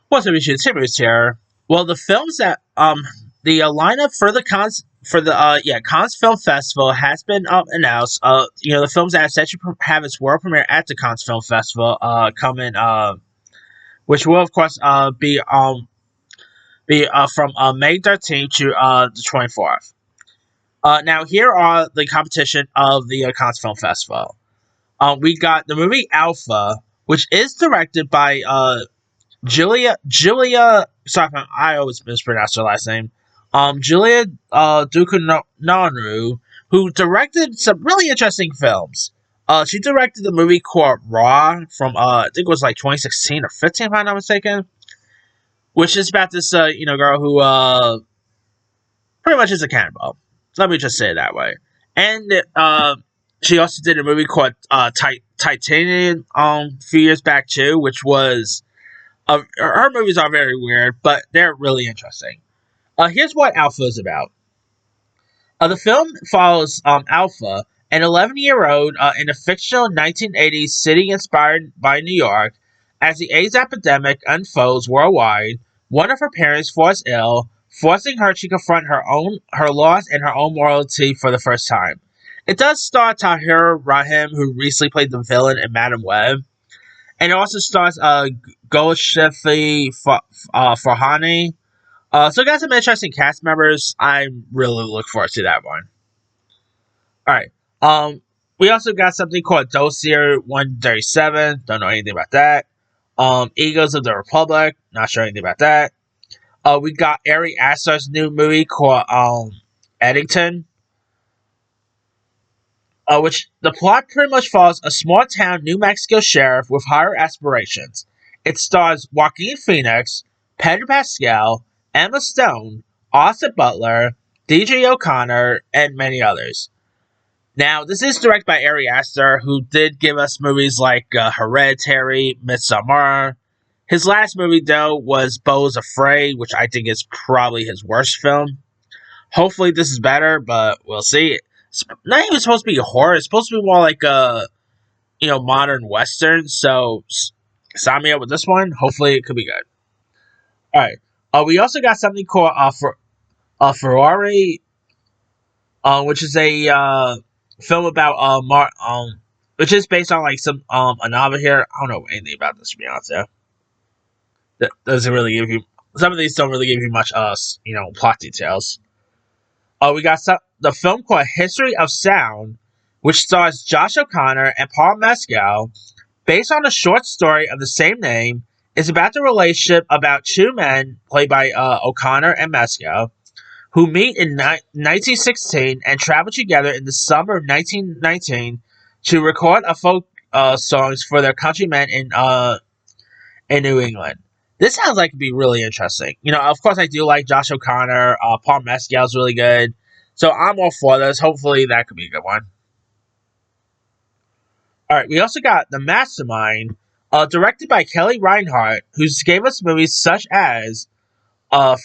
What's up, YouTube? Timbers here. Well, the films that the lineup for the Cannes Film Festival has been announced. The films that are set to have its world premiere at the Cannes Film Festival coming which will of course be from May 13th to the 24th. Now here are the competition of the Cannes Film Festival. We got the movie Alpha, which is directed by Julia. Sorry, I always mispronounce her last name. Julia Ducournau, who directed some really interesting films. She directed the movie called Raw from I think it was like 2016 or 15, if I'm not mistaken, which is about this girl who pretty much is a cannibal. Let me just say it that way. And she also did a movie called Titanium a few years back too, which was her movies are very weird, but they're really interesting. Here's what Alpha is about. The film follows Alpha, an 11-year-old in a fictional 1980s city inspired by New York. As the AIDS epidemic unfolds worldwide, one of her parents falls ill, forcing her to confront her loss and her own morality for the first time. It does star Tahir Rahim, who recently played the villain in Madam Web. And it also stars Golshifteh Farhani. So it got some interesting cast members. I really look forward to that one. Alright. We also got something called Dossier 137. Don't know anything about that. Eagles of the Republic. Not sure anything about that. We got Ari Aster's new movie called Eddington. Which the plot pretty much follows a small town New Mexico sheriff with higher aspirations. It stars Joaquin Phoenix, Pedro Pascal, Emma Stone, Austin Butler, DJ O'Connor, and many others. Now, this is directed by Ari Aster, who did give us movies like Hereditary, Midsommar. His last movie, though, was Beau is Afraid, which I think is probably his worst film. Hopefully this is better, but we'll see. It's not even supposed to be a horror. It's supposed to be more like a, modern western. So sign me up with this one. Hopefully it could be good. All right. We also got something called Ferrari, which is a film about which is based on like some a novel here. I don't know anything about this, to be honest. Yeah, that doesn't really give you. Some of these don't really give you much plot details. We got the film called History of Sound, which stars Josh O'Connor and Paul Mescal, based on a short story of the same name. It's about the relationship about two men, played by O'Connor and Mescal, who meet in 1916 and travel together in the summer of 1919 to record a folk songs for their countrymen in New England. This sounds like it'd be really interesting. Of course, I do like Josh O'Connor. Paul Mescal's really good. So I'm all for this. Hopefully, that could be a good one. Alright, we also got The Mastermind, directed by Kelly Reinhardt, who gave us movies such as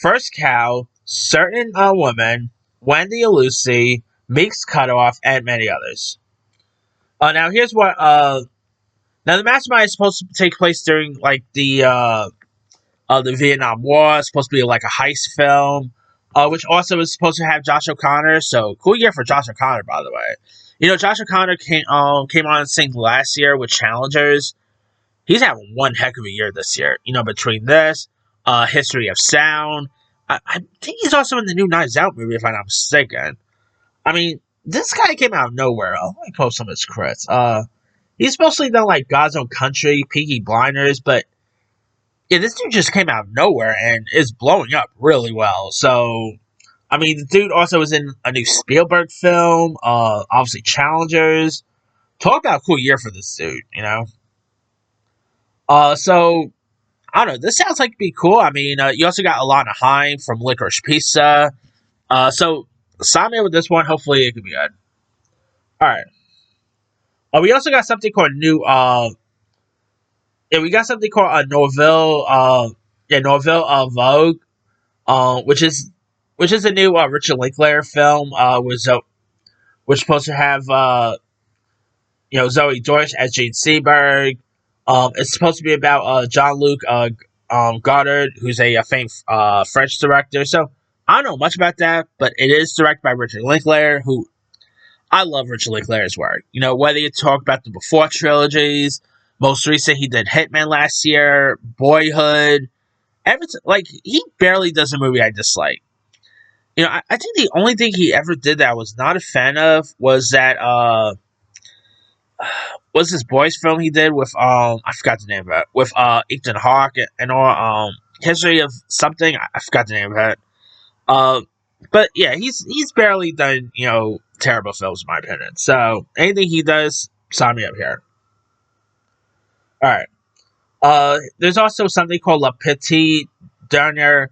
First Cow, Certain Woman, Wendy and Lucy, Meek's Cutoff, and many others. Now, here's what... now, The Mastermind is supposed to take place during, like, the Vietnam War. It's supposed to be like a heist film, which also is supposed to have Josh O'Connor. So cool year for Josh O'Connor, by the way. Josh O'Connor came on and sang last year with Challengers. He's having one heck of a year this year. Between this, History of Sound. I think he's also in the new Knives Out movie, if I'm not mistaken. I mean, this guy came out of nowhere. Let me post some of his credits. He's mostly done like God's Own Country, Peaky Blinders, but yeah, this dude just came out of nowhere and is blowing up really well. So, I mean, the dude also was in a new Spielberg film, obviously Challengers. Talk about a cool year for this dude, So, I don't know, this sounds like it'd be cool. I mean, you also got Alana Haim from Licorice Pizza. So, sign me up with this one. Hopefully it could be good. Alright. We also got something called we got something called a Nouvelle Vogue, which is a new Richard Linklater film, which is supposed to have Zoe Deutsch as Jane Seberg. It's supposed to be about Jean-Luc Goddard, who's a famed French director. So I don't know much about that, but it is directed by Richard Linklater, who I love Richard Linklater's work. You know, whether you talk about the Before trilogies, most recent he did Hitman last year, Boyhood, everything. Like he barely does a movie I dislike. You know, I think the only thing he ever did that I was not a fan of was that was this boys film he did with I forgot the name of it with Ethan Hawke and all History of something I forgot the name of it. Uh, but yeah, he's barely done terrible films in my opinion. So anything he does, sign me up here. All right. There's also something called La Petite Dernière.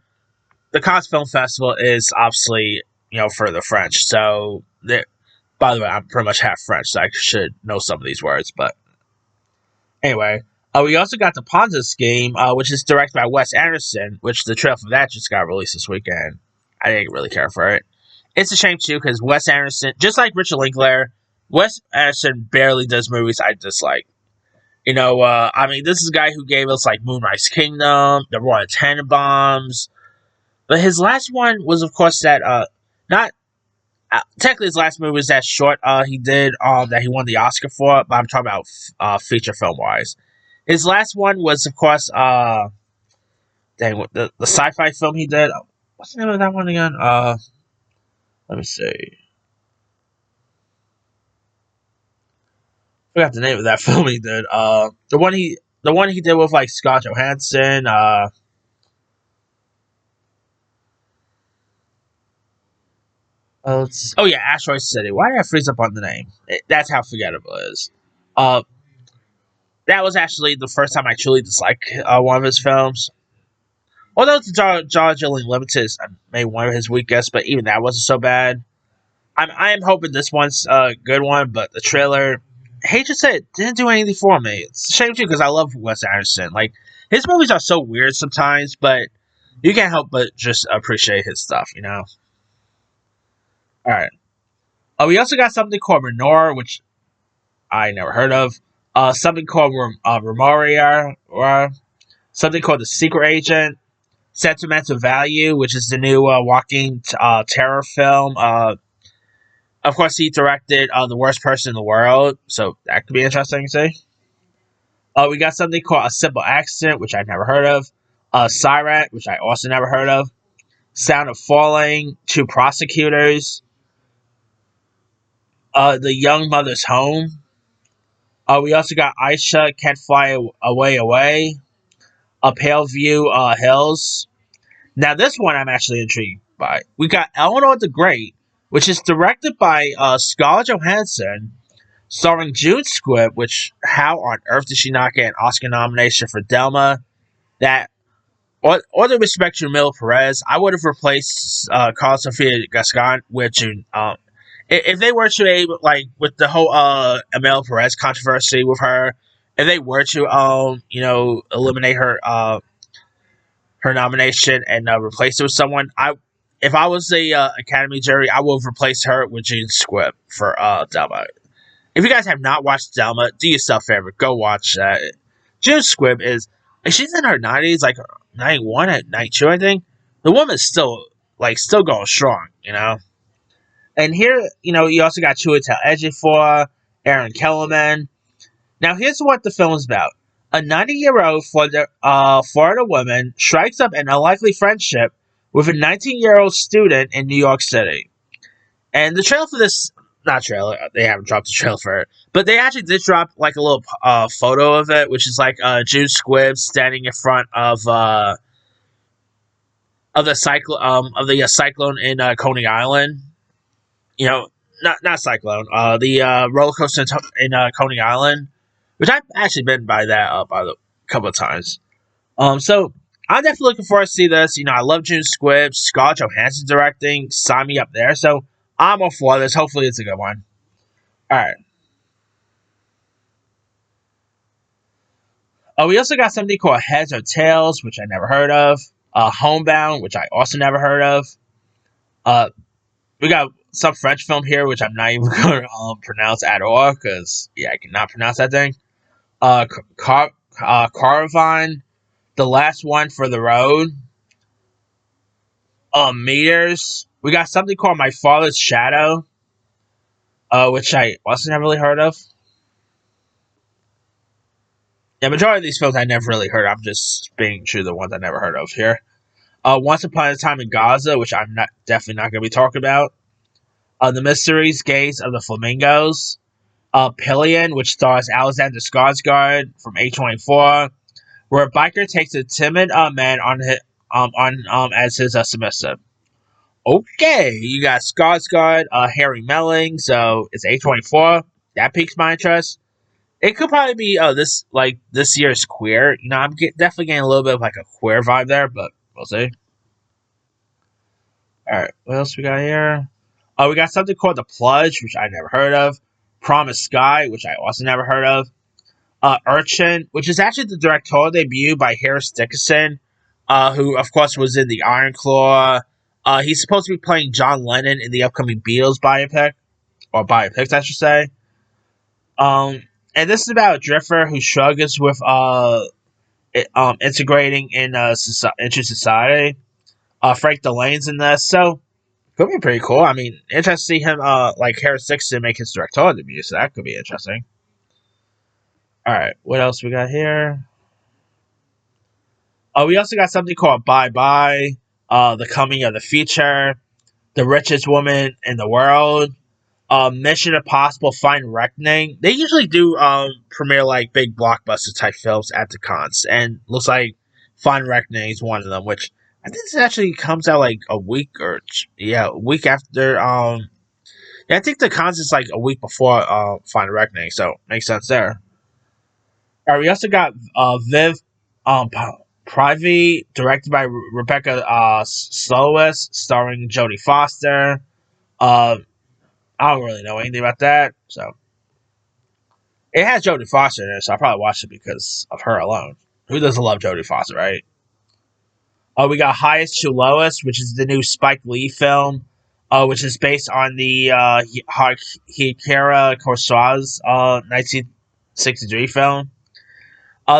The Cannes Film Festival is obviously for the French. So by the way, I'm pretty much half French, so I should know some of these words. But anyway, we also got the Ponzi Scheme, which is directed by Wes Anderson, which the trailer for that just got released this weekend. I didn't really care for it. It's a shame too because Wes Anderson, just like Richard Linklater, Wes Anderson barely does movies I dislike. I mean, this is a guy who gave us like Moonrise Kingdom, The Royal Tenenbaums, but his last one was, of course, that not technically his last movie was that short he did that he won the Oscar for, but I'm talking about feature film wise. His last one was, of course, the sci-fi film he did. What's the name of that one again? Let me see. Forgot the name of that film he did. The one he did with like Scott Johansson. Oh yeah, Asteroid City. Why did I freeze up on the name? That's how forgettable it is. Uh, that was actually the first time I truly disliked one of his films. Although the Darjeeling Limited is maybe one of his weakest, but even that wasn't so bad. I am hoping this one's a good one, but the trailer, I hate to say it, didn't do anything for me. It's a shame too because I love Wes Anderson. Like his movies are so weird sometimes, but you can't help but just appreciate his stuff. All right. We also got something called Renor, which I never heard of. Something called Remoria, or something called The Secret Agent. Sentimental Value, which is the new walking terror film. Of course, he directed The Worst Person in the World, so that could be interesting to see. We got something called A Simple Accident, which I never heard of. Sirat, which I also never heard of. Sound of Falling, Two Prosecutors. The Young Mother's Home. We also got Aisha Can't Fly Away. A Pale View Hills. Now, this one I'm actually intrigued by. We got Eleanor the Great, which is directed by Scarlett Johansson, starring June Squibb, which, how on earth did she not get an Oscar nomination for Delma? That, all the respect to Emil Perez, I would have replaced Carla Sofia Gascon with June. If they were to, like, with the whole Emil Perez controversy with her, if they were to, eliminate her nomination and replace it with someone, if I was the Academy jury, I would have replaced her with June Squibb for Delma. If you guys have not watched Delma, do yourself a favor, go watch that. June Squibb she's in her 90s, like 91 at 92, I think. The woman's still going strong. And here, you also got Chiwetel Ejiofor, Aaron Kellerman. Now, here's what the film is about. A 90-year-old Florida woman strikes up an unlikely friendship with a 19-year-old student in New York City. And the trailer for this, not trailer, they haven't dropped the trailer for it, but they actually did drop like a little photo of it, which is like June Squibb standing in front of the cyclone in Coney Island. Not cyclone. The roller coaster in Coney Island, which I've actually been by that by a couple of times. So I'm definitely looking forward to see this. I love June Squibb, Scarlett Johansson directing. Sign me up there. So I'm all for this. Hopefully, it's a good one. All right. We also got something called Heads or Tails, which I never heard of. Homebound, which I also never heard of. We got some French film here, which I'm not even going to pronounce at all, because, I cannot pronounce that thing. Caravan, the last one for the road. Meters. We got something called My Father's Shadow, which I also never really heard of. Yeah, majority of these films I never really heard. I'm just being true the ones I never heard of here. Once Upon a Time in Gaza, which I'm not definitely not going to be talking about. The Mysterious Gaze of the Flamingos. Pillion, which stars Alexander Skarsgård from A24, where a biker takes a timid man on as his submissive. Okay, you got Skarsgård, Harry Melling, so it's A24. That piques my interest. It could probably be this year's Queer. I'm definitely getting a little bit of like a Queer vibe there, but we'll see. All right, what else we got here? We got something called The Plunge, which I never heard of. Promised Sky, which I also never heard of. Urchin, which is actually the directorial debut by Harris Dickinson, who of course was in the Iron Claw. He's supposed to be playing John Lennon in the upcoming Beatles biopic, or biopics, I should say. And this is about a drifter who struggles with integrating into society. Frank Delane's in this, so could be pretty cool. I mean, interesting to see him like Harris Dixon make his directorial debut, so that could be interesting. All right, what else we got here? We also got something called Bye Bye, The Coming of the Future, The Richest Woman in the World, Mission Impossible: Final Reckoning. They usually do premiere like big blockbuster type films at the cons, and looks like Final Reckoning is one of them. Which I think this actually comes out like a week a week after. Yeah, I think the cons is like a week before Final Reckoning, so makes sense there. All right, we also got Viv, Privy, directed by Rebecca Slowis, starring Jodie Foster. Uh, I don't really know anything about that, so it has Jodie Foster in it, so I probably watched it because of her alone. Who doesn't love Jodie Foster, right? We got Highest to Lowest, which is the new Spike Lee film, which is based on the Hikara Kurosawa's 1963 film.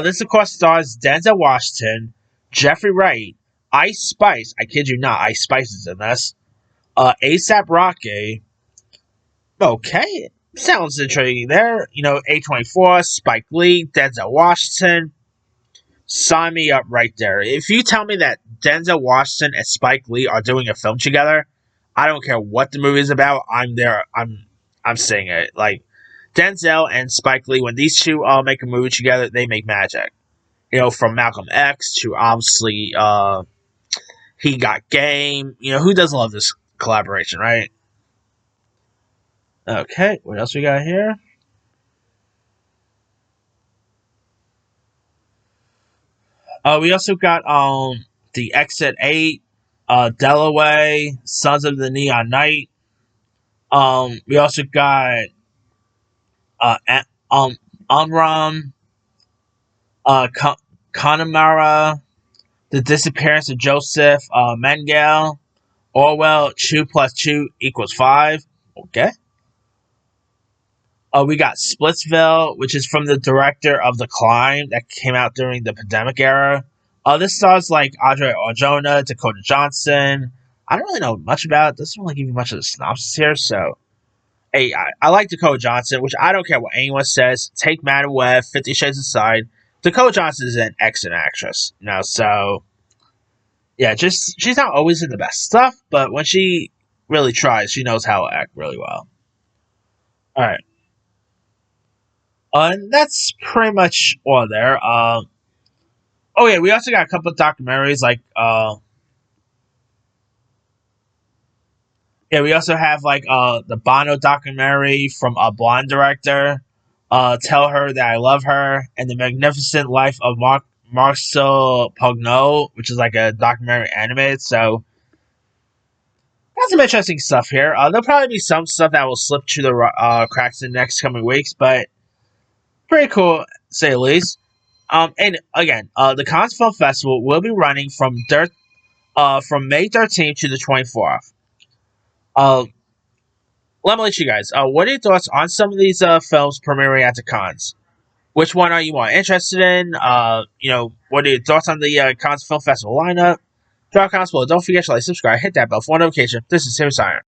This, of course, stars Denzel Washington, Jeffrey Wright, Ice Spice. I kid you not, Ice Spice is in this. ASAP Rocky. Okay, sounds intriguing there. A24, Spike Lee, Denzel Washington. Sign me up right there. If you tell me that Denzel Washington and Spike Lee are doing a film together, I don't care what the movie is about. I'm there. I'm saying it. Like Denzel and Spike Lee, when these two make a movie together, they make magic. From Malcolm X to obviously He Got Game. Who doesn't love this collaboration, right? Okay, what else we got here? We also got the Exit 8, Delaware, Sons of the Neon Knight. We also got Amram, Connemara, The Disappearance of Joseph Mengele, Orwell, 2 plus 2 equals 5. Okay. We got Splitsville, which is from the director of The Climb that came out during the pandemic era. This stars like Audrey Arjona, Dakota Johnson. I don't really know much about it. This doesn't really give you much of the synopsis here, so. Hey, I like Dakota Johnson, which I don't care what anyone says. Take Madam Web, 50 Shades aside. Dakota Johnson is an excellent actress. So. Yeah, she's not always in the best stuff, but when she really tries, she knows how to act really well. Alright. And that's pretty much all there. Oh yeah, we also got a couple of documentaries like yeah, we also have like the Bono documentary from a blonde director, Tell Her That I Love Her, and The Magnificent Life of Marcel Pugno, which is like a documentary animated. So got some interesting stuff here. There'll probably be some stuff that will slip through the cracks in the next coming weeks, but pretty cool, to say the least. And again, the Cannes Film Festival will be running from May 13th to the 24th. Let me let you guys. What are your thoughts on some of these films premiering at the cons? Which one are you more interested in? What are your thoughts on the Cannes Film Festival lineup? Drop comments below. Don't forget to like, subscribe, hit that bell for notification. This is Tim Siren.